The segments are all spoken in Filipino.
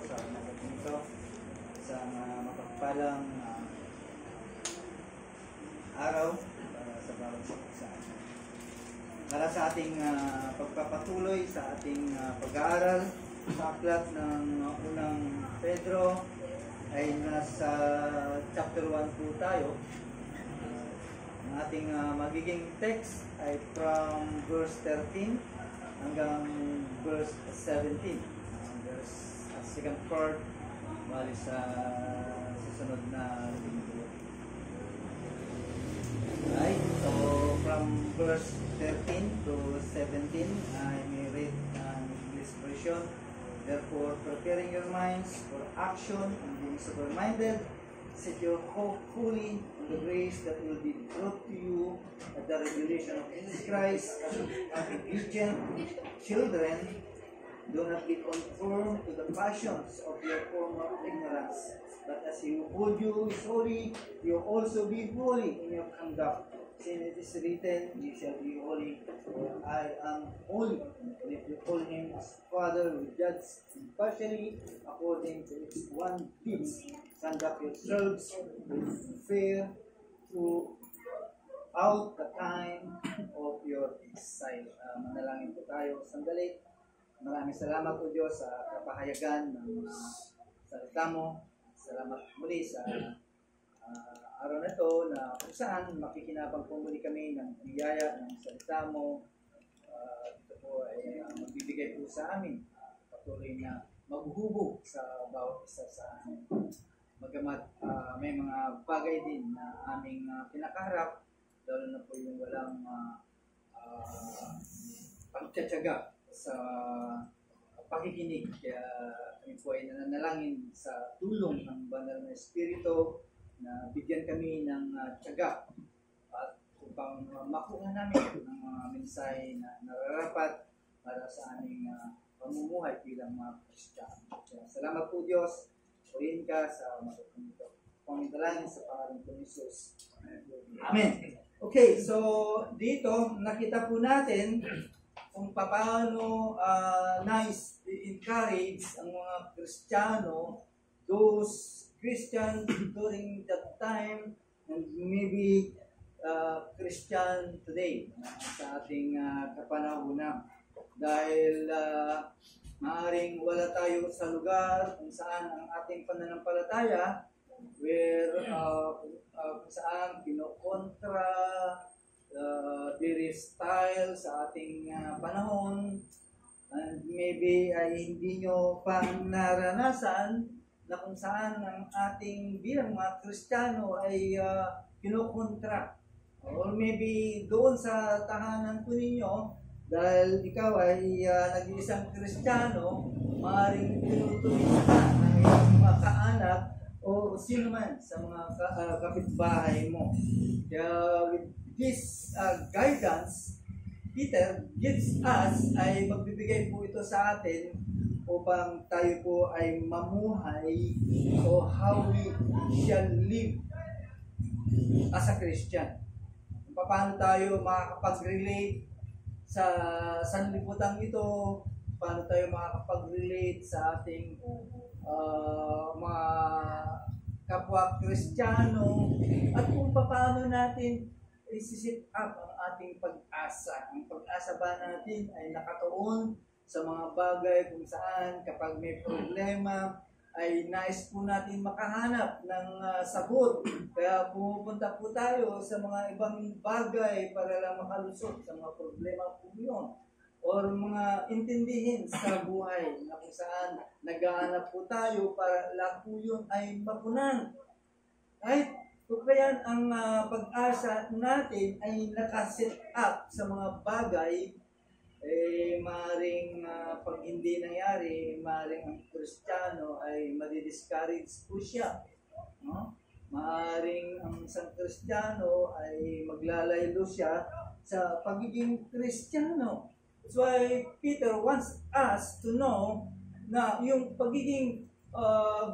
sa umaga nito. Isang mapagpalang araw para sa bawat isa. Para sa ating pagpapatuloy sa ating pag-aaral sa aklat ng unang Pedro ay nasa chapter 1 po tayo. Ang ating magiging text ay from verse 13 hanggang verse 17. Second part, bali sa susunod na linggo. Right, so from verse 13 to 17, I may read an English version. Therefore, preparing your minds for action and being sober-minded, set your hope fully on the grace that will be brought to you at the revelation of Jesus Christ. As obedient children, do not be conformed to the passions of your former ignorance, but as He who called you is holy, you also be holy in your conduct. Since it is written, "You shall be holy, for I am holy." And if you call Him as Father, who judge impartially according to its one deeds, conduct yourselves with fear throughout the time of your exile. Manalangin po tayo sandali. Maraming salamat po Diyos sa kapahayagan ng salita mo. Salamat muli sa araw na ito na kung saan makikinabang po muli kami ng biyaya ng salita mo. Ito po ay magbibigay po sa amin. Patuloy na maghuhubog sa bawat isa sa amin. Magamat may mga bagay din na aming pinakaharap, lalo na po yung walang pagtsatsaga sa pakikinig. Kaya kami po ay nananalangin sa tulong ng Banal na Espiritu na bigyan kami ng tiyaga at upang makuha namin ng mga mensahe na nararapat para sa aming pamumuhay bilang mga Kristiyano. Kaya salamat po Diyos. Purihin ka sa matutong ito. Pangidalangin sa pangalan po ni Jesus. Amen. Okay, so dito nakita po natin kung paano nice i-encourage ang mga Kristiyano, those Christian during that time and maybe Christian today sa ating kapanahunan. Dahil maaaring wala tayo sa lugar kung saan ang ating pananampalataya where kung saan kinokontra various style sa ating panahon, and maybe ay hindi nyo pa naranasan na kung saan ang ating bilang mga Kristiyano ay kinokontra. Or maybe doon sa tahanan po ninyo, dahil ikaw ay nag-iisang Kristiyano, maaaring tinutuloy ka ng iyong mga kaanak o sino man sa mga kapitbahay mo. Kaya with this guidance, Peter gives us, ay magbibigay po ito sa atin upang tayo po ay mamuhay o how we shall live as a Christian. Paano tayo makakapag-relate sa sanlibutan ito, paano tayo makakapag-relate sa ating mga kapwa Kristiyano, at kung paano natin i-set up ang ating pag-asa. Ang pag-asa ba natin ay nakatuon sa mga bagay kung saan kapag may problema ay nais po natin makahanap ng sagot. Kaya pumupunta po tayo sa mga ibang bagay para lang makalusot sa mga problema po yun. Or mga intindihin sa buhay na kung saan naghahanap po tayo para lang po yun ay mapunan. Right? So kaya ang pag-asa natin ay nakaset up sa mga bagay, maaaring pag hindi nangyari, maaaring ang Kristiyano ay madi-discourage po siya. No? Maaaring ang isang Kristiyano ay maglalaylo siya sa pagiging Kristiyano. That's why Peter wants us to know na yung pagiging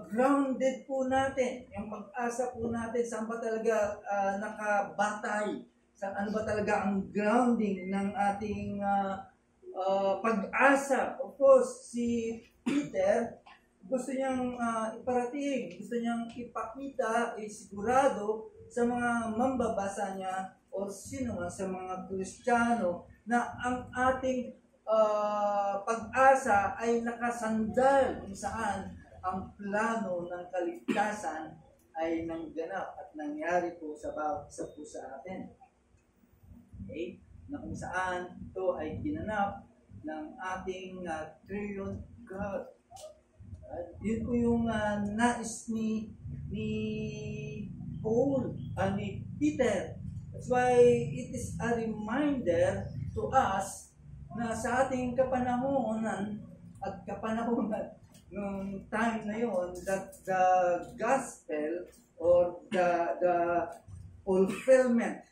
grounded po natin, yung pag-asa po natin, saan ba talaga nakabatay, ano ba talaga ang grounding ng ating pag-asa. Of course, si Peter gusto niyang iparating, gusto niyang ipakita, isigurado sa mga mambabasa niya o sino man sa mga Kristiyano na ang ating pag-asa ay nakasandal kung saan ang plano ng kaligtasan ay nangganap at nangyari po sa atin. Okay? Na kung saan ito ay ginanap ng ating Triune God. Yun po yung nais ni Paul, ni Peter. That's why it is a reminder to us na sa ating kapanahonan at kapanahonan nung time na yon, that the gospel or the fulfillment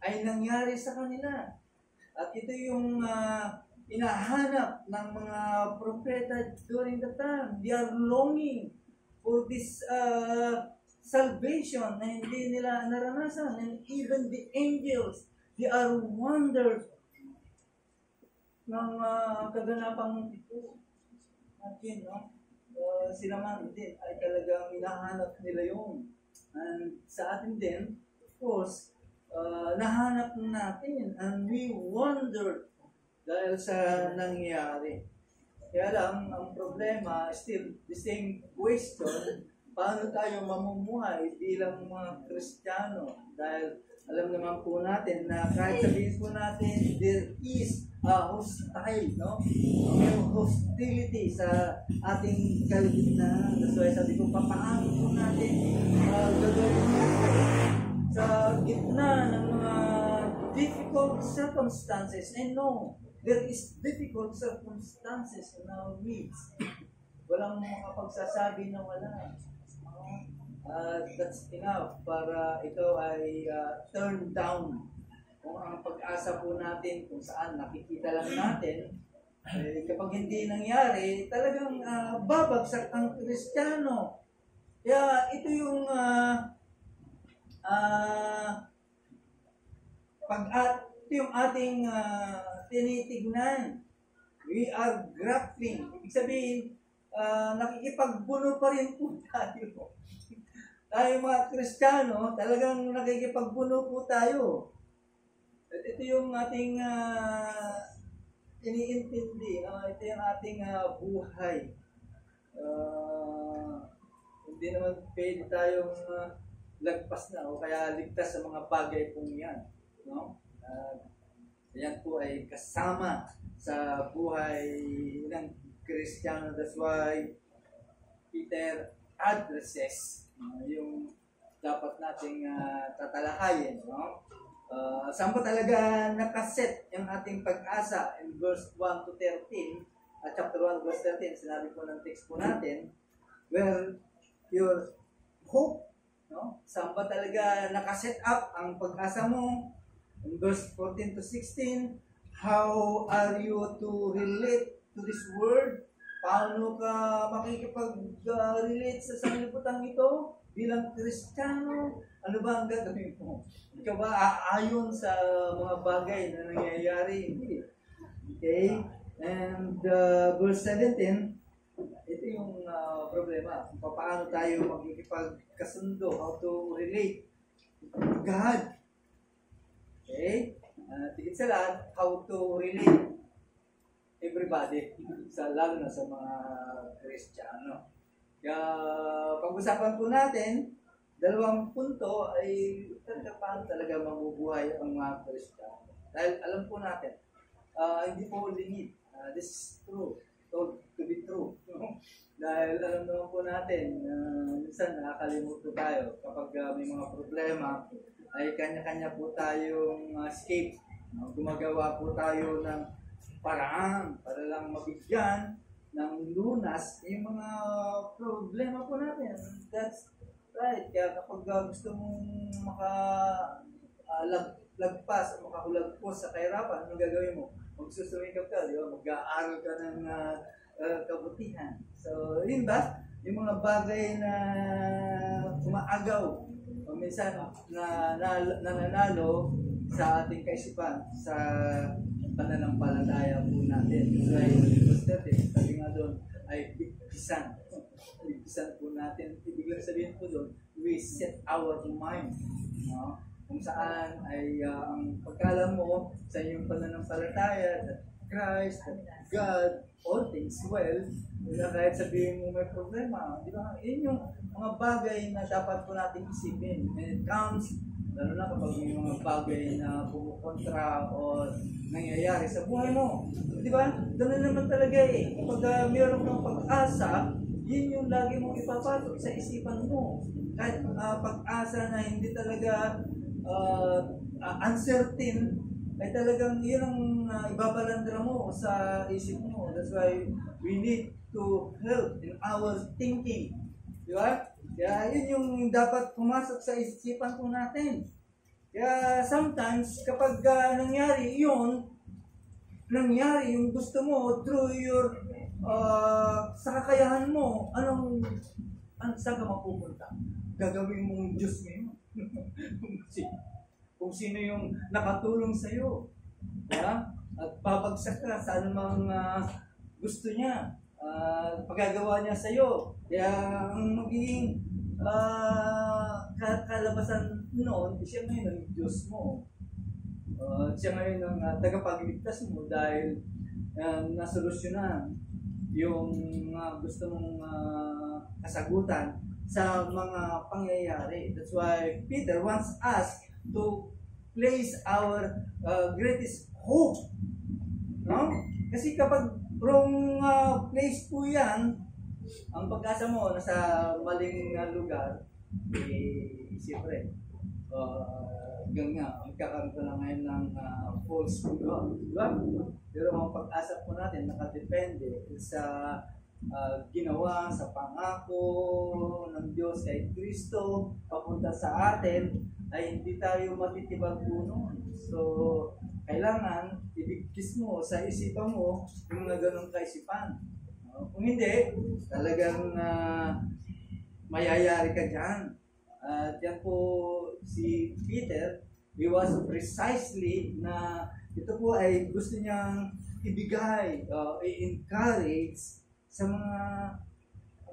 ay nangyari sa kanila. At ito yung inahanap ng mga propeta during the time. They are longing for this salvation na hindi nila naranasan. And even the angels, they are wondered ng kaganapang ito. Again, no? Sila man din ay talagang hinahanap nila yun. And sa atin din, of course, nahanap natin and we wondered dahil sa nangyari. Kaya lang, ang problema, still the same question, paano tayo mamumuhay bilang mga Kristiyano? Dahil alam naman po natin na kahit sabihin po natin, there is hostile, no? May hostility sa ating kalagitnaan. That's why sabi ko, papaano po natin gagawin sa gitna ng mga difficult circumstances. And no, there is difficult circumstances in our midst. Walang makapagsasabi na wala. That's enough para ito ay turn down. Kung ang pag-asa po natin kung saan nakikita lang natin, kapag hindi nangyari, talagang babagsak ang Kristiyano. Kaya ito yung ito yung ating tinitignan. We are grappling. Ibig sabihin, nakikipagbuno pa rin po tayo. Tayo mga Kristiyano, talagang nakikipagbuno po tayo. At ito yung ating iniintindi. Ito yung ating buhay. Hindi naman pwede tayong lagpas na o kaya ligtas sa mga bagay pong yan. No? Yan po ay kasama sa buhay ng Kristiyano. That's why Peter addresses yung dapat nating tatalahayin. No? Saan ba talaga nakaset yung ating pag-asa? In verse 1 to 13, chapter 1 verse 13, sinabi po ng text po natin, where your hope, no? Saan ba talaga nakaset up ang pag-asa mo? In verse 14 to 16, how are you to relate to this word? Paano ka makikipag-relate sa sanlibutan ito bilang Kristiyano? Ano ba ang gagawin mo? Ikaw ba aayon sa mga bagay na nangyayari? Hindi. Okay? And verse 17, ito yung problema. Paano tayo magkikipagkasundo? How to relate to God? Okay? Tigit sa lahat, how to relate everybody, lalo na sa mga Kristiyano. Kaya pag-usapan po natin, dalawang punto ay paano talaga mabubuhay ang mga Kristiyano. Dahil alam po natin, hindi po lingid. This is true. Told to be true. Dahil alam naman po natin, minsan nakakalimutan po tayo kapag may mga problema, ay kanya-kanya po tayong escape. Gumagawa po tayo ng paraan para lang mabigyan ng lunas yung mga problema po natin. That's right. Kaya kapag gusto mong lagpas o makahulagpos sa kahirapan, anong gagawin mo? Magsusumikap ka, di ba? Mag-aaral ka ng kabutihan. So, yun ba? Yung mga bagay na umaagaw o minsan na nananalo sa ating kaisipan, sa pananampalataya po natin. So, ay, sabi nga doon, ay bigkisan. bubuksan po natin. Ibig sabihin po doon, we set our mind. No? Kung saan ay ang pagkalam mo sa iyong pananampalataya that Christ, that God, all things well, kahit sabihin mo may problema, di ba? Yun yung mga bagay na dapat po natin isipin. When it comes, lalo na kapag may mga bagay na pumukontra o nangyayari sa buhay mo. Di ba? Ganun naman talaga eh. Kapag mayroon kang pag-asa, yun yung lagi mong ipapatok sa isipan mo. Kahit pag-asa na hindi talaga uncertain, ay talagang yun ang ibabalandra mo sa isip mo. That's why we need to help in our thinking. Di ba? Kaya yun yung dapat pumasok sa isipan po natin. Kaya sometimes, kapag nangyari yung gusto mo through your, sa kakayahan mo, saan ka mapupunta? Gagawin mong Diyos ngayon. Kung sino yung nakatulong sa'yo. Diba? At papagsak ka sa anumang gusto niya. Pagagawa niya sa'yo. Kaya ang magiging kalabasan noon, siya ngayon ang Diyos mo. Siya ngayon ang tagapagligtas mo dahil nasolusyonan yung gusto mong kasagutan sa mga pangyayari. That's why Peter wants us to place our greatest hope. No? Kasi kapag wrong place po yan, ang pag-asa mo nasa maling lugar, siyempre, hanggang nga, magkakaroon ko na ngayon ng false God. Diba? Pero ang pag-asa po natin nakadepende sa ginawa, sa pangako ng Diyos kay Kristo papunta sa atin, ay hindi tayo matitibag po noon. So, kailangan ibigkis mo sa isipan mo yung mga ganong kaisipan. Kung hindi, talagang mayayari ka dyan. Diyan po si Peter, he was precisely na ito po ay gusto niyang ibigay, i-encourage sa mga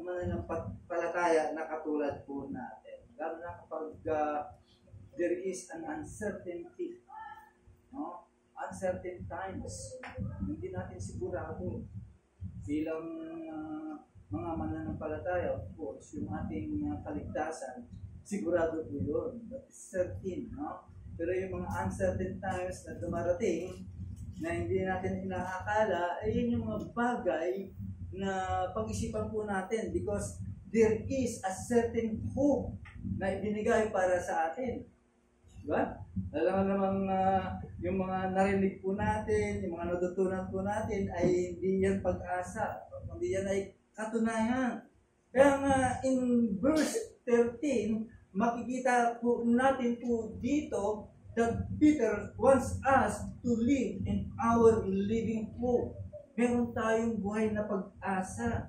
mananampalataya na katulad po natin. Lalo na kapag there is an uncertainty, no? Uncertain times, hindi natin sigurado bilang mga mananampalataya, of course, yung ating kaligtasan, sigurado po yun. That is certain, no? Pero yung mga uncertain times na dumarating, na hindi natin inaakala, ay yun yung mga bagay na pag-isipan po natin because there is a certain hope na ibinigay para sa atin. Diba? Alam namang yung mga narinig po natin, yung mga natutunan po natin ay hindi yan pag-asa, hindi yan ay katunayan. Kaya nga in verse 13, makikita po natin po dito that Peter wants us to live in our living hope. Meron tayong buhay na pag-asa.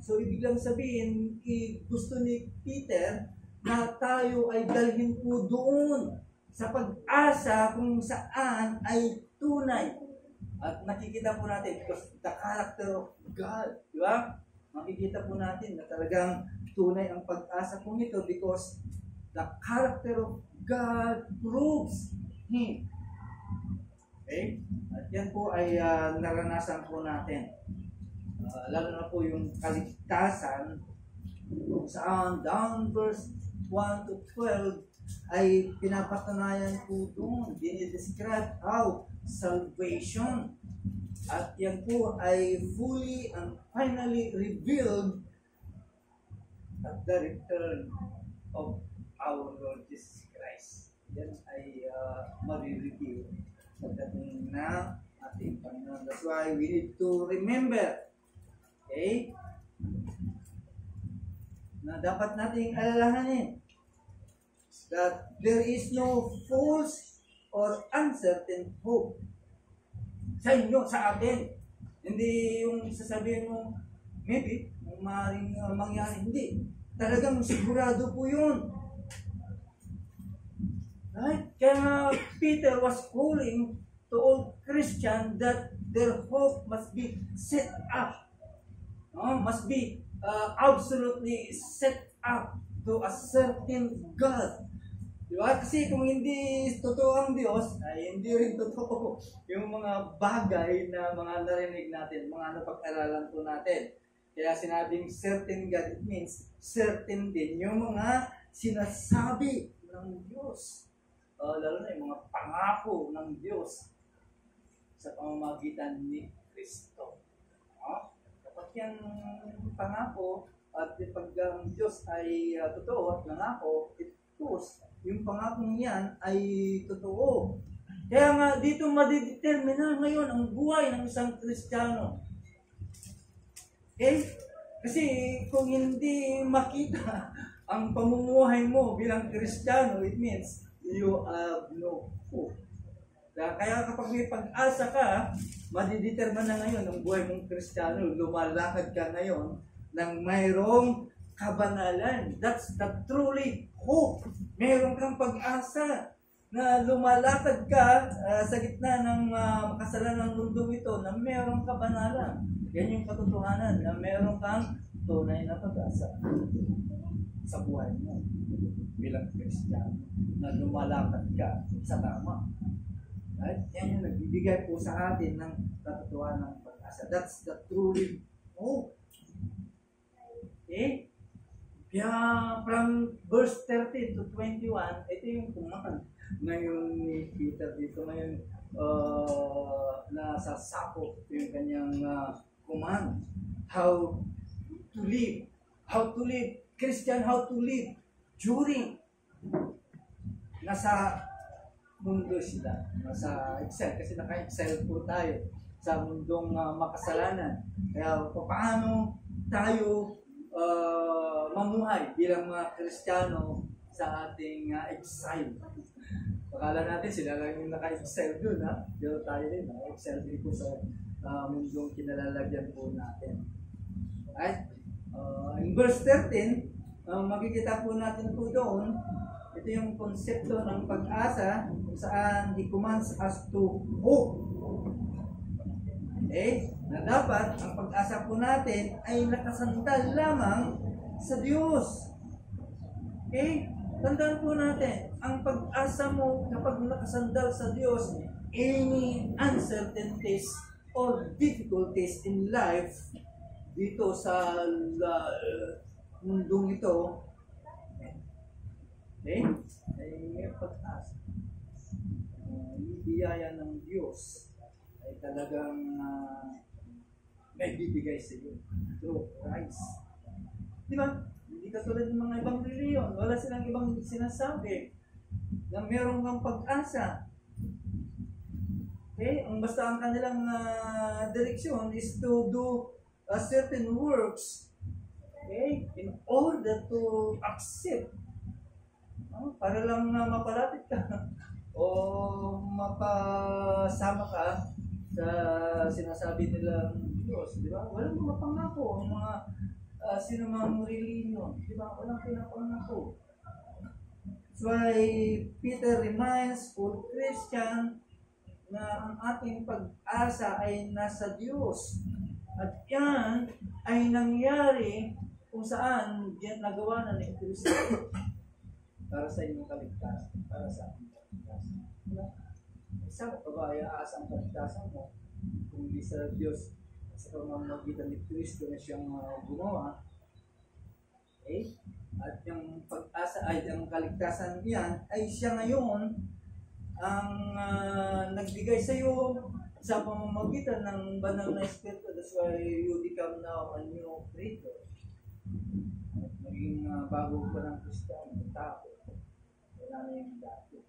So ibig lang sabihin, gusto ni Peter na tayo ay dalhin po doon sa pag-asa kung saan ay tunay. At nakikita po natin, because the character of God, di ba? Makikita po natin na talagang tunay ang pag-asa po nito because the character of God proves Him. Okay? At yan po ay naranasan po natin. Lalo na po yung kaligtasan kung saan down verse 1 to 12 ay pinapatunayan po doon. Dinidescribe how salvation at yan po ay fully and finally revealed at the return of our Lord Jesus Christ. Yan ay marireveal pagdating na ating Panginoon. That's why we need to remember, okay, na dapat nating alalahanin that there is no false or uncertain hope sa inyo, sa atin. Hindi yung sasabihin mo, maybe, maaaring mangyari. Hindi. Talagang sigurado po yun. Right? Kaya Peter was calling to all Christians that their hope must be set up. No? Must be absolutely set up to a certain God. Diba? Kasi kung hindi totoo ang Diyos, ay hindi rin totoo yung mga bagay na mga narinig natin, mga napag-aralan po natin. Kaya sinabing certain God, it means certain din yung mga sinasabi ng Diyos. Lalo na yung mga pangako ng Diyos sa pamamagitan ni Kristo. Kapag yan pangako at pag ang Diyos ay totoo at nangako, it proves yung pangakong yan ay totoo. Kaya nga dito madidetermina ngayon ang buhay ng isang Kristiyano. Okay? Kasi kung hindi makita ang pamumuhay mo bilang Kristiyano, it means you have no hope. Kaya kapag may pag-asa ka, madidetermine na ngayon ang buhay mong Kristiyano. Lumalakad ka ngayon ng mayroong kabanalan. That's the truly hope. Meron kang pag-asa na lumalakad ka sa gitna ng kasalanan ng mundo ito na meron kabanalan. Yan yung katotohanan na meron kang tunay na pag-asa sa buhay mo bilang Kristiyano na lumalakad ka sa tama. Right? Yan yung nagbibigay po sa atin ng katotohanan ng pag-asa. That's the truly hope. Okay? Kaya from verse 13 to 21, ito yung kumakan ngayon ni Peter dito. Ngayon, nasasakop yung kanyang command. How to live. How to live. Christian, how to live during nasa mundo sila. Nasa Excel. Kasi naka-Excel po tayo sa mundong makasalanan. Kaya paano tayo mamuhay bilang mga Kristiyano sa ating exile. Akala natin sila lang yung naka-excel dun, ha? Pero tayo rin, naka-excel din po sa mundong kinalalagyan po natin. Right? In verse 13, makikita po natin po doon, ito yung konsepto ng pag-asa kung saan he commands us to hope. Okay? Na dapat ang pag-asa po natin ay nakasandal lamang sa Diyos. Okay? Tandaan po natin, ang pag-asa mo kapag nakasandal sa Diyos, any uncertainties or difficulties in life dito sa mundong ito, okay? Ay may pag-asa. Yung biyaya ng Diyos ay talagang may bibigay sa iyo through Christ. Di ba? Hindi katulad ng mga ibang reliyon. Wala silang ibang sinasabi na meron kang pag-asa. Okay? Basta ang kanilang direksyon is to do certain works, okay, in order to accept. Para lang mapalapit ka o mapasama ka sa sinasabi nilang Diyos. Di ba? Walang mga pangako. Mga sino mang reliyon. Di ba? Walang pinapangako. That's why Peter reminds all Christian na ang ating pag-asa ay nasa Diyos. At yan ay nangyari kung saan yan nagawa na ni Kristo para sa inyong kaligtasan, para sa ating kaligtasan. Saan ka ba iaasa ang kaligtasan mo kung hindi sa Diyos sa pamamagitan ni Kristo na siyang gumawa? Okay? At yung pag-asa ay ang kaligtasan niyan ay siya ngayon ang nagbigay sa iyo sa pamamagitan ng banal na Espiritu. That's why you become now a new creator. Maging bago ka ng Kristiyano, tao. Wala na yung dati.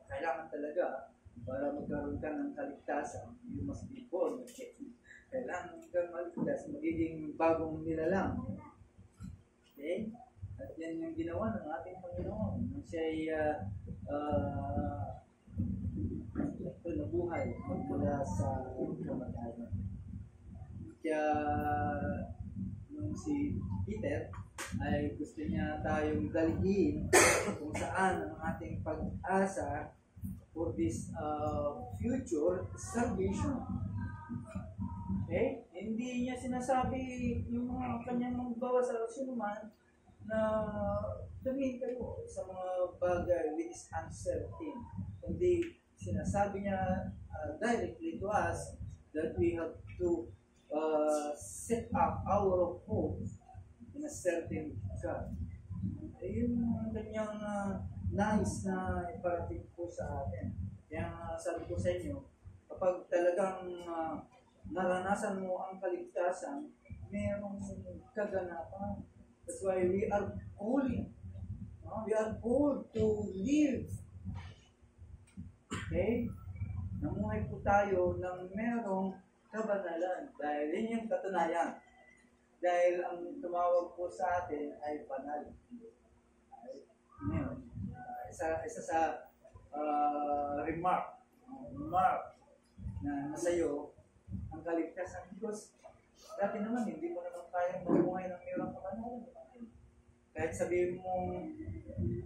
Kailangan talaga, para magkaroon ka ng kaligtasan, you must be born again. Kailangan kang maligtas, magiging bagong nilalang. Okay? At yan yung ginawa ng ating Panginoon. Nang siya ay nabuhay magmula sa kamatayan. Kaya nung si Peter ay gusto niya tayong dalhin kung saan ang ating pag-asa for this future salvation. Okay? Hindi niya sinasabi yung mga kanyang magbawa sa sinuman na tumingin kayo sa mga bagay which is uncertain. Kundi sinasabi niya directly to us that we have to set up our hope in a certain God. Ayun ang kanyang nais na iparating po sa atin. Kaya sabi ko sa inyo, kapag talagang naranasan mo ang kaligtasan, mayroong kaganapan. That's why we are calling. We are called to live. Okay? Namuhay po tayo ng merong kabanalan. Dahil yun yung katunayan. Dahil ang tumawag po sa atin ay banal. Ngayon, isa sa remark na nasa iyo ang kaligtasan. Because dati naman, hindi mo naman kayang mamuhay ng mayroong kabanalan. Kahit sabihin mo,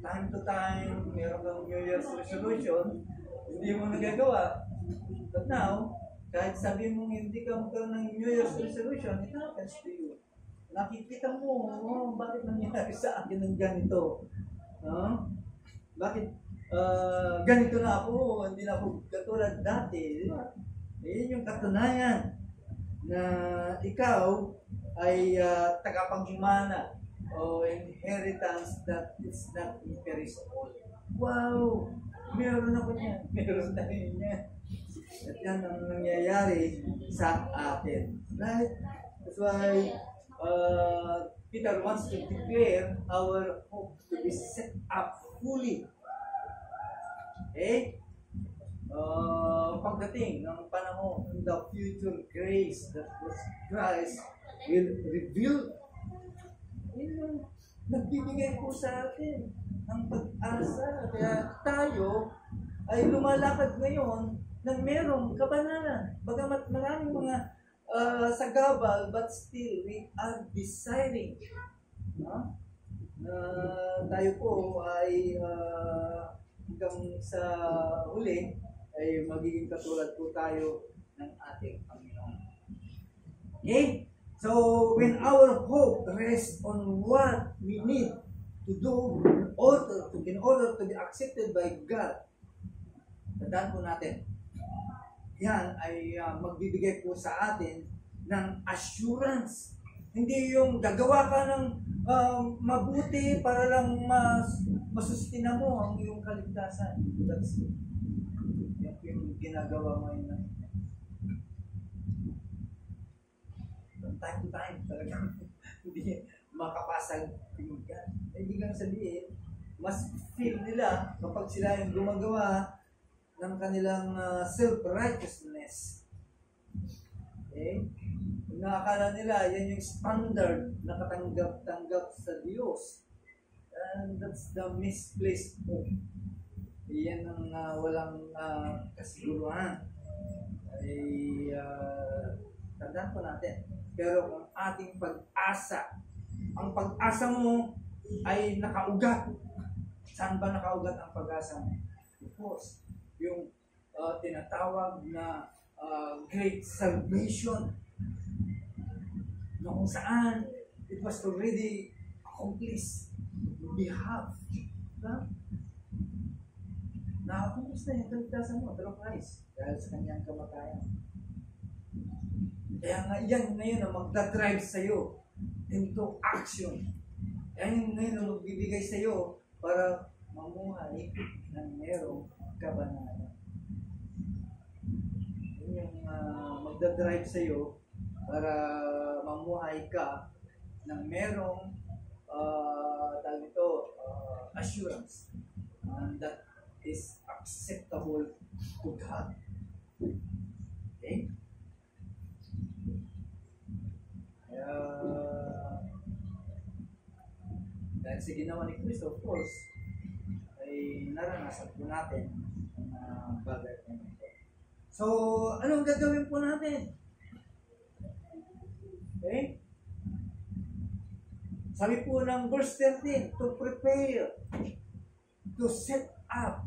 time to time, mayroong kang New Year's resolution, hindi mo nagagawa. But now, kahit sabihin mo hindi ka magkaroon ng New Year's resolution, it happens to you. Nakikita mo, bakit nangyari sa akin ng ganito? Bakit ganito na ako, hindi na ako katulad dati? Yun yung katunayan na ikaw ay tagapagmana o inheritance that is not imperishable. Wow! Meron ako niyan. Meron na rin niyan. At yan ang nangyayari sa atin. Right? That's why Peter wants to declare our hope to be set up fully. Okay? Pagdating ng panahon, the future grace that Christ will reveal, nagbibigay po sa atin ng pag-asa. Kaya tayo ay lumalakad ngayon ng merong kabanalan. Bagamat maraming mga sagabal, but still we are desiring na tayo po ay hanggang sa huli ay magiging katulad po tayo ng ating Panginoon. Okay? So, when our hope rests on what we need to do in order to be accepted by God, tandaan po natin, yan ay magbibigay po sa atin ng assurance. Hindi yung gagawa ka ng mabuti para lang masustina mo ang iyong kaligtasan. That's it. Yan po yung ginagawa ngayon. From time to time, talagang hindi makapasag yung God. Hindi kang sabihin, mas feel nila kapag sila yung gumagawa ng kanilang self-righteousness. Okay? Kung nakakala nila, yan yung standard na katanggap-tanggap sa Diyos. And that's the misplaced hope. Yan ang walang kasiguruhan. Ay tandaan po natin. Pero kung ating pag-asa, ang pag-asa mo ay nakaugat. Saan ba nakaugat ang pag-asa mo? Of course, yung tinatawag na great salvation na kung saan it was already accomplished on behalf. Na-accomplish na yung kaligtasan mo through Christ dahil sa kanyang kamatayan. Kaya nga yan ngayon ang magdadrive sa'yo into action. Yan ngayon ang magbibigay sa'yo para mamuhay ng merong kabanalan. Yan yung magdadrive sa'yo para mamuhay ka ng merong assurance that is acceptable to God. Okay? Dahil sa ginawa ni Kristo, of course, ay naranasan po natin ang bagay na ito. So, anong gagawin po natin? Okay? Sabi po ng verse 13, to prepare, to set up.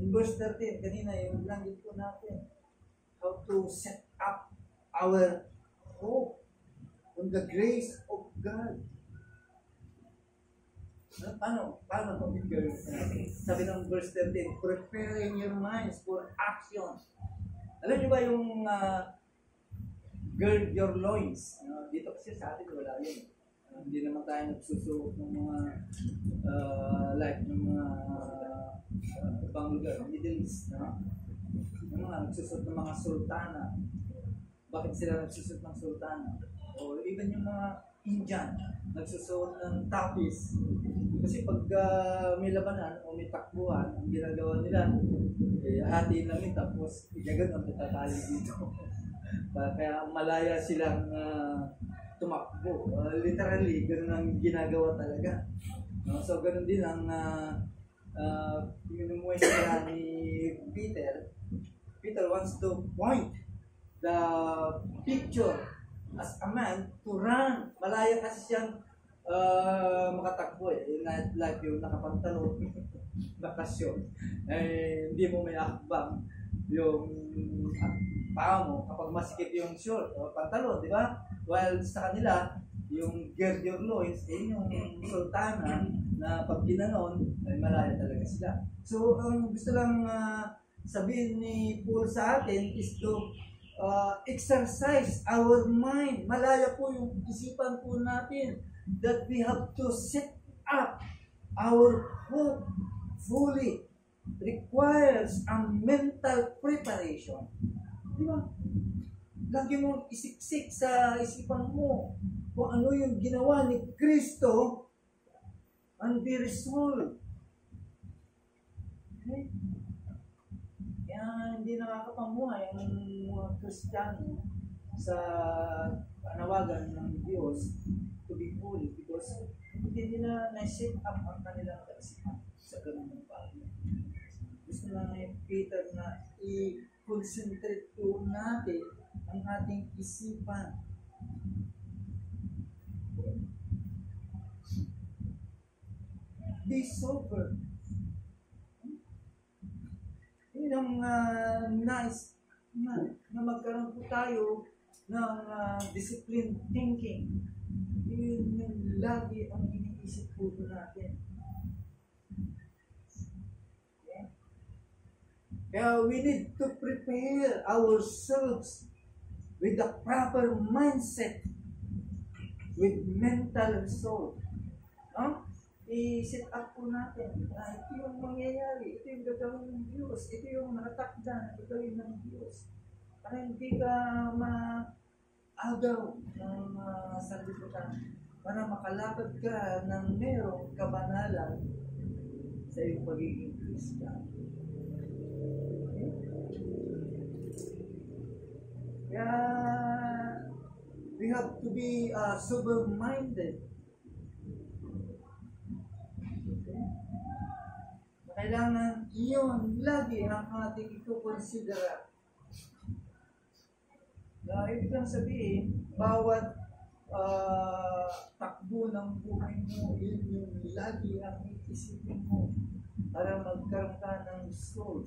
In verse 13, kanina yung langgit po natin, how to set up our hope on the grace of God. Paano pag-girl? Sabi ng verse 13, preparing your minds for action. Alam niyo ba yung gird your loins? Dito kasi sa atin wala yun. Hindi naman tayo nagsusuot ng mga like ng mga ibang lugar, Middle East, yung mga nagsusuot ng mga sultana. Bakit sila nagsusuot ng sultana? O even yung mga Indian, nagsusuot ng tapis. Kasi pag may labanan o may takbuhan, ang ginagawa nila, hatiin lang yun, tapos igaganon, tatali dito. Kaya malaya silang tumakbo. Literally, ganun ang ginagawa talaga. So, ganun din ang minumuhay nila ni Peter. Peter wants to point the picture as a man to run. Malaya kasi siyang makatakbo eh. Like yung nakapantalon, bakasyon. Hindi mo may akbang yung paa mo kapag masikip yung short o pantalon, di ba? While sa kanila, yung gird your loins, yung sultana na pag ginanon, ay malaya talaga sila. So, ang gusto lang sabihin ni Paul sa atin is to exercise our mind. Malaya po yung isipan po natin that we have to set up our hope fully. Requires a mental preparation. Di ba? Lagi mong isiksik sa isipan mo kung ano yung ginawa ni Kristo and be resolved. Okay? Kaya hindi nakakapamuhay ang mga Kristiyano sa panawagan ng Diyos to be holy because hindi nila na-set up ang kanilang kaisipan sa ganun ng bagay. Gusto lang ni Peter na i-concentrate po natin ang ating isipan. Be sober. Yun ang nice na magkaroon po tayo ng disciplined thinking. Yun yung lagi ang iniisip po natin. Okay? Kaya we need to prepare ourselves with the proper mindset, with mental resolve. I-set up po natin na ito yung mangyayari, ito yung gagawin ng Diyos, ito yung nakatakda na gagawin ng Diyos. Para hindi ka maagaw ng sanlibutan, para makalapad ka ng merong kabanalan sa iyong pagiging Kristiyan. Okay? Kaya we have to be sober-minded. Kailangan iyon lagi ang ating ikukonsidera. Ibig lang sabihin, bawat takbo ng buhay mo, yun yung lagi ang iisipin mo para magkaroon ka ng soul.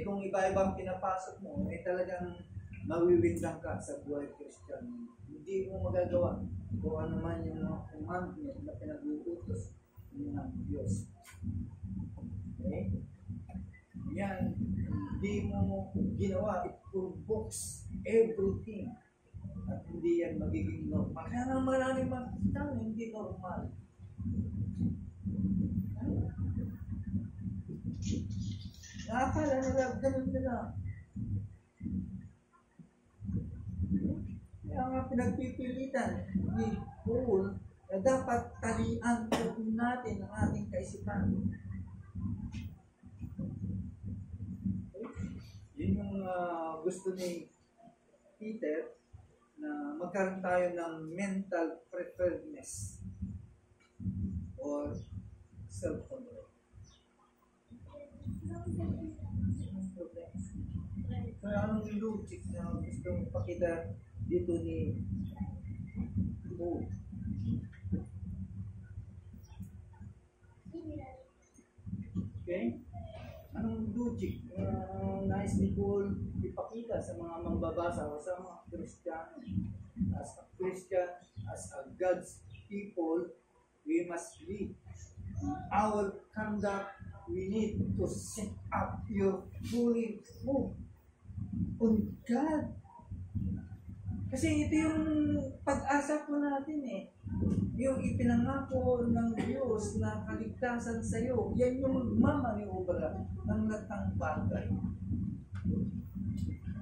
Kung iba-ibang pinapasok mo, talagang mawiwindang ka sa buhay Christian. Hindi mo magagawa kung ano man yung commandment na pinag-uutos ng Diyos. Okay? Yan, hindi mo ginawa, it provokes everything. At hindi yan magiging normal. Kaya nga maraming mga Kristiyano, hindi normal. Nakakala nila, ganun nila. Kaya nga pinagpipilitan ni Paul na dapat talian po natin ang ating kaisipan. Yun yung gusto ni Peter na magkaroon tayo ng mental preparedness or self-control. Kaya anong logic na gusto mong pakita dito ni Paul? Okay? Anong logic na nais ni Paul ipakita sila sa mga mambabasa o sa mga Kristiyano. As a Christian, as a God's people, we must live. Our conduct, we need to set up your fully hope on God. Kasi ito yung pag-asa po natin eh. Yung ipinangako ng Diyos na kaligtasan sa iyo, yan yung mamaniobra ng latang bagay.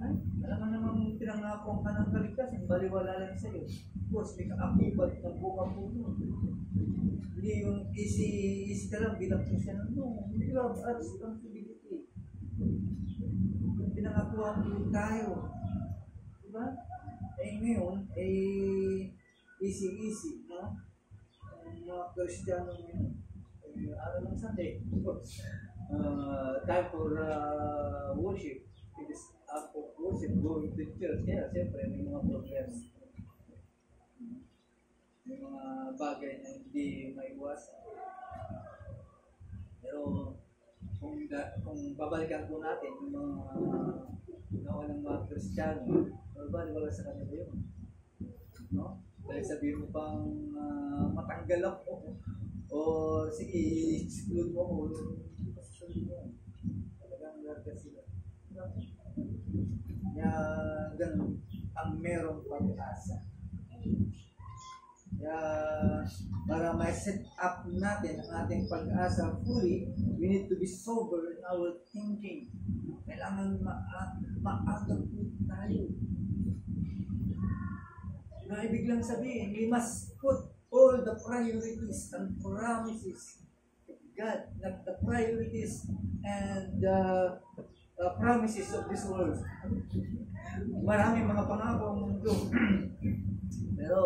Ay, alam mo naman pinangako ka ng kaligtasan, baliwala lang sa iyo. Of course, may kaakibat ng buka po nun. Hindi yung easy ka lang bilang Christian. No, you have a responsibility. Pinangakuhan po tayo. Diba? Eh ngayon, easy, no? Ang mga Kristiyano ngayon, araw ng Sunday. Time for worship. It is act of worship, going to church. Kaya siyempre may mga problema. May mga bagay na hindi maiwasan. Pero kung babalikan po natin yung mga naunang mga Kristiyano, wala sa kanila yun. No? Dahil sabihin mo pang matanggal ako o sige, i-exclude mo ako. Hindi pa sasabihin mo. Talagang larga sila. Kaya ganun ang merong pag-asa. Kaya para ma-set up natin ang ating pag-asa fully, we need to be sober in our thinking. Kailangan ma-agap po tayo. Na ibig lang sabihin, we must put all the priorities and promises of God, not the priorities and the promises of this world. Maraming mga pangako ang mundo. Pero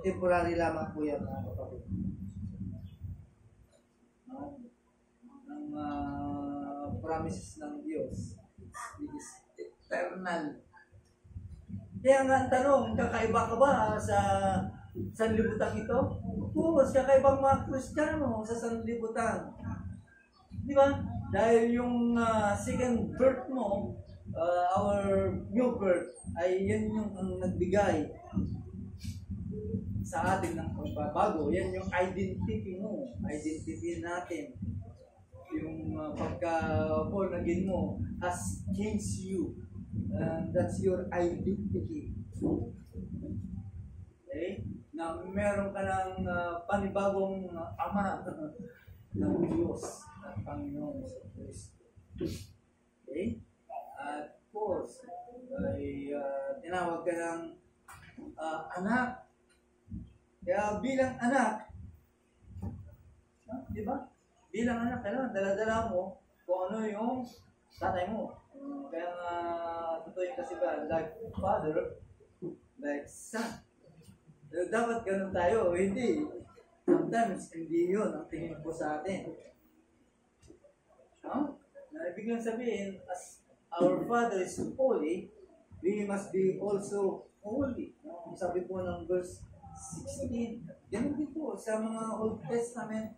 temporary lamang po yan, mga kapatid. Ang promises ng Diyos, it is eternal. Kaya nga ang tanong, kakaiba ka ba sa sanlibutan ito? Oo, kakaibang mga Kristiyano sa sanlibutan. Di ba? Dahil yung second birth mo, our new birth, ay yan yung ang nagbigay sa atin ng pagbabago. Yan yung identity mo, identity natin. Yung pagka-born again mo has changed you. That's your identity. Okay? Na meron ka ng panibagong ama ng Diyos at Panginoon sa Kristo. Okay? At of course, ay tinawag ka ng anak. Kaya bilang anak, di ba? Bilang anak, kailangan dala-dala mo kung ano yung tatay mo. Kaya nga, totoo yung kasi ba, like father, like son. Pero dapat ganun tayo, hindi. Sometimes, hindi yun ang tingin po sa atin. Na ibig lang sabihin, as our Father is holy, we must be also holy. Sabi po ng verse 16, ganun din po sa mga Old Testament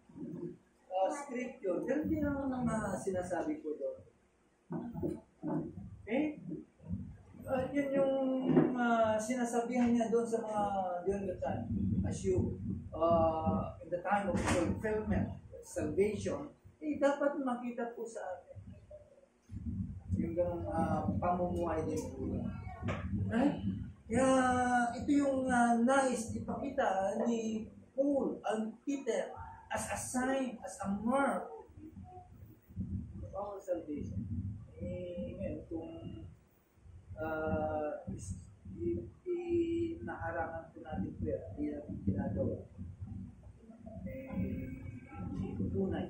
scripture, ganun din ang mga sinasabi po doon. Okay? Yun yung sinasabihan niya doon sa mga during the time. As you, in the time of fulfillment, salvation, dapat makita po sa atin. Yung ganun pamumuhay din po. Right? Kaya ito yung nais ipakita ni Paul and Peter as a sign, as a mark of our salvation. Ngayon, kung naharangan po natin po yan, hindi natin ginagawa. Hindi tunay.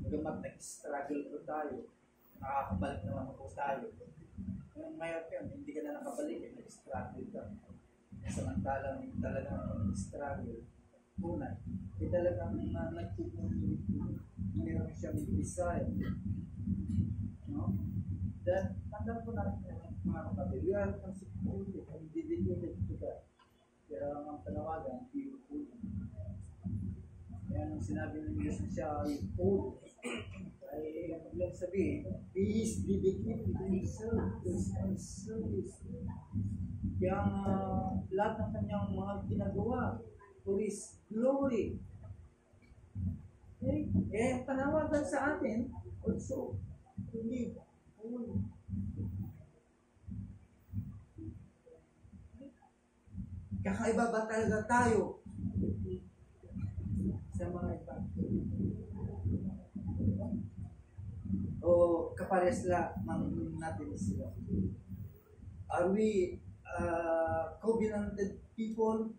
Magamat nag-struggle po tayo, nakakabalik naman po tayo. Ngayon po hindi ka na nakabalik, nag-struggle ka. Samantalang talagang struggle, tunay. Talagang nagpupunin po. Meron siyang desire. No? Then, tandaan po natin mga kapatid, we are consequently and dedicated to God. Kaya ang panawagan, beautiful. Kaya nung sinabi ng Diyos na siya ay holy, ay lang sabihin, He is dedicated Himself to His own service. Kaya lahat ng kanyang mga ginagawa for His glory. Okay? Kaya yung panawagan sa atin, also, to live holy. Kakaiba ba talaga tayo sa mga iba? O kapares lang natin sila? Are we covenanted people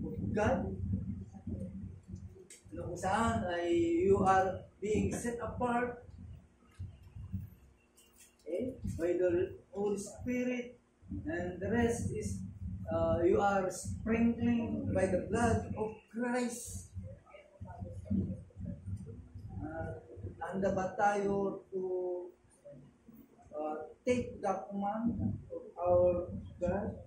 of God? Kung saan ay you are being set apart, okay, by the Holy Spirit, and the rest is you are sprinkling by the blood of Christ. Handa ba tayo to take the command of our God?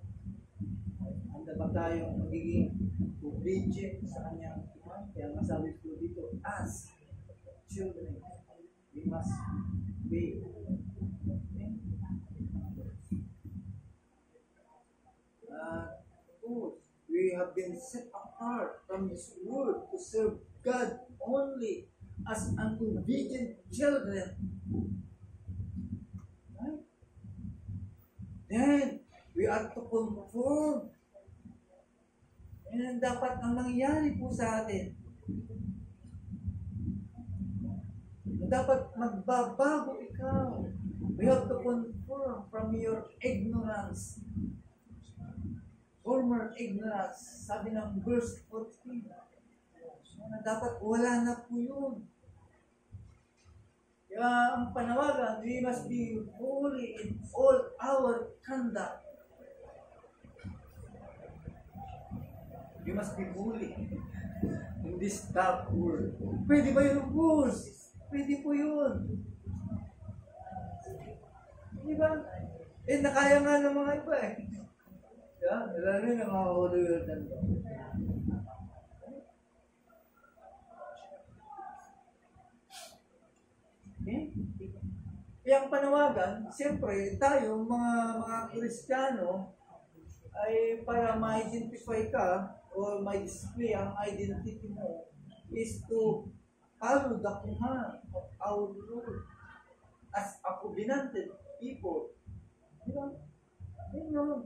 Handa ba tayo magiging obedient sa kanyang command? Kaya masabi ko dito, as children, we must be. We have been set apart from this world to serve God only as an obedient children. Right? Then, we are to conform. Yan ang dapat ang nangyari po sa atin. Dapat magbabago ikaw. We have to conform from your ignorance. Former ignorance, sabi ng verse 14. Dapat wala na po yun. Kaya ang panawagan, we must be holy in all our conduct. We must be holy in this dark world. Pwede ba yun, boss? Pwede po yun. Di ba? Nakaya nga ng mga iba eh. Yeah, lalo yung mga holy world nito. Okay? Kaya ang panawagan, siyempre, tayo, mga Kristiyano, ay para ma-identify ka o ma-display ang identity mo is to follow the command of our Lord as a covenanted people. Di ba? Yun yun.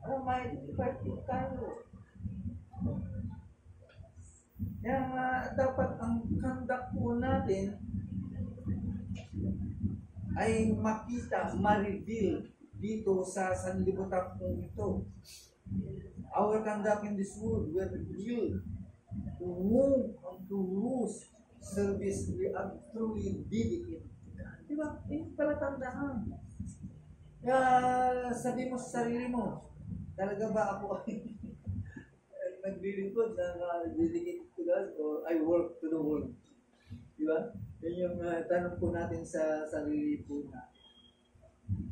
Para ma-identify tayo. Kaya dapat ang conduct po natin ay makita, ma-reveal dito sa sanlibutan po ito. Our conduct in this world will reveal to whom and to whose service we are truly dedicated. Diba? Pala tandaan. Kaya sabi mo sa sarili mo, talaga ba ako ay naglilingkod na dedicated to God or I work to the world? Diba? Yan yung tanong po natin sa sarili po na.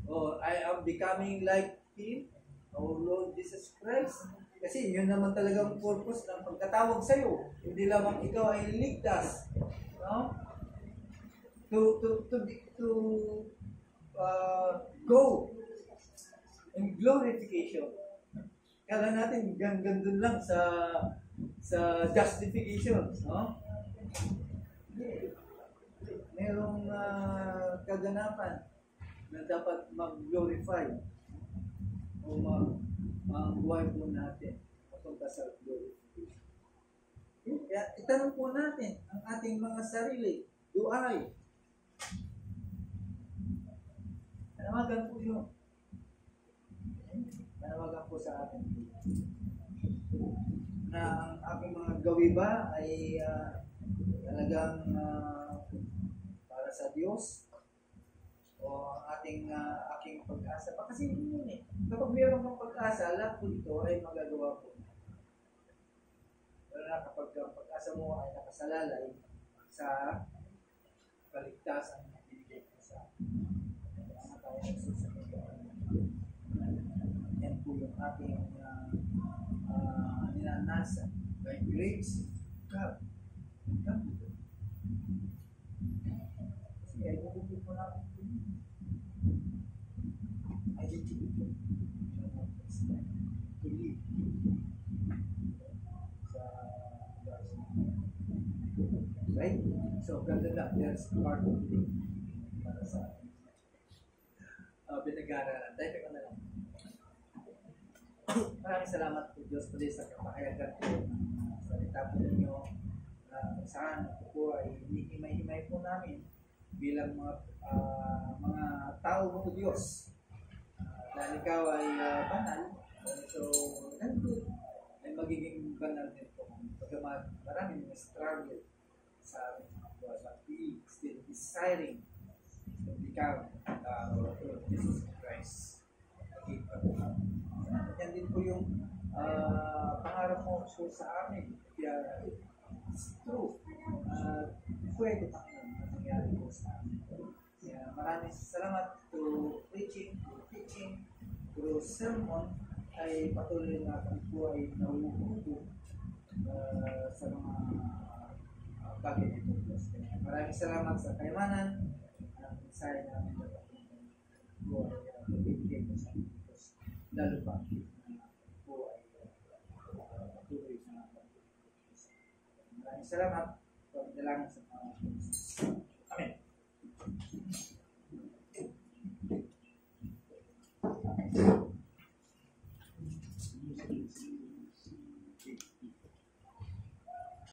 Oh, I am becoming like Him, our Lord Jesus Christ. Kasi yun naman talagang purpose ng pagkatawag sa'yo. Hindi lamang ikaw ay ligtas. No? To go in glorification. Kala natin gandun lang sa justification, no? Merong kaganapan na dapat mag-glorify o mag-buhay po natin papunta sa glorification. Kaya itanong po natin ang ating mga sarili, do I? Panawagan po yun. Panawagan po sa atin. Na ang aking mga gawi ba ay talagang para sa Diyos o ang aking pag-asa pa. Kasi yun eh. Kapag mayroon kang pag-asa, lahat po ito ay magagawa po. Pero na kapag ang pag-asa mo ay nakasalalay sa kaligtasan na binigay ko sa mga tayo ng susunod. Yan po yung ating ninanasa by grace of God. Right? So, ganda lang. There's part of it para sa binag-aaralan. Dahil ko na lang. Maraming salamat po Diyos tuloy sa kapahayagan po ng salita po ninyo na kung saan ako po ay hinihimay-himay po namin bilang mga tao mo Diyos. Dahil ikaw ay banal, so nandun ay magiging banal din po. Pagkamat maraming struggle sa aming mga buhay, but we still desiring to become Lord Jesus Christ. Yan din po yung pangarap mo po sa amin. Kaya it's true. Pwede pa nangyari po sa amin. Kaya maraming salamat to preaching, to teaching, to sermon ay patuloy na kami po ay nauupo sa mga bagay nito. Maraming salamat sa kayamanan ang mensahe namin na po ay pabibigay ko sa Diyos. Lalo pa po ay patuloy na pagpapalagay. Maraming salamat. Pagdalangin sa mga